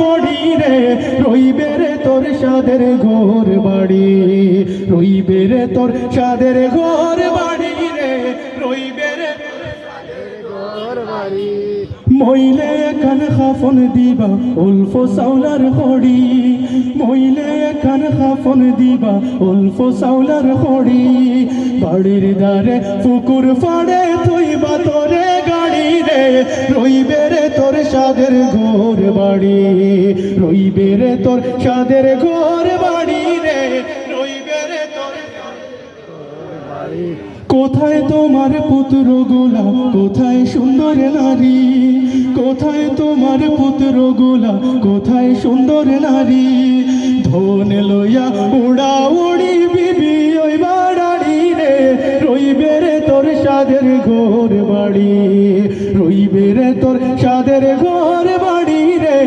পড়ি রে রইবে রে তোর সাদের ঘর বাড়ি, রইবে রে তোর সাদের ঘর বাড়ি রে, রইবে রে ঘর বাড়ি। মইলে কান খাফন দিবা উলফ সাউলার খড়ি, মইলে কান খাফন দিবা উলফ সাউলার খড়ি। বাড়ির দ্বারে পুকুর ফাড়ে থইবা তোরে গাড়ি রে, রইবে রে তোর সাদের ঘর বাড়ি, রইবে রে তোর সাদের ঘর বাড়ি রে, রইবে রে তোর বাড়ি। কোথায় তোমার পুত্র গোলা, কোথায় সুন্দর নারী, কোথায় তোমার পুত্র গোলা, কোথায় সুন্দর নারী। ধন লইয়া উড়া উড়ি বিবি ওই বাড়াড়ি রে, রইবে রে তোর সাদের ঘর বাড়ি, রইবে রে তোর সাদের ঘর বাড়ি রে,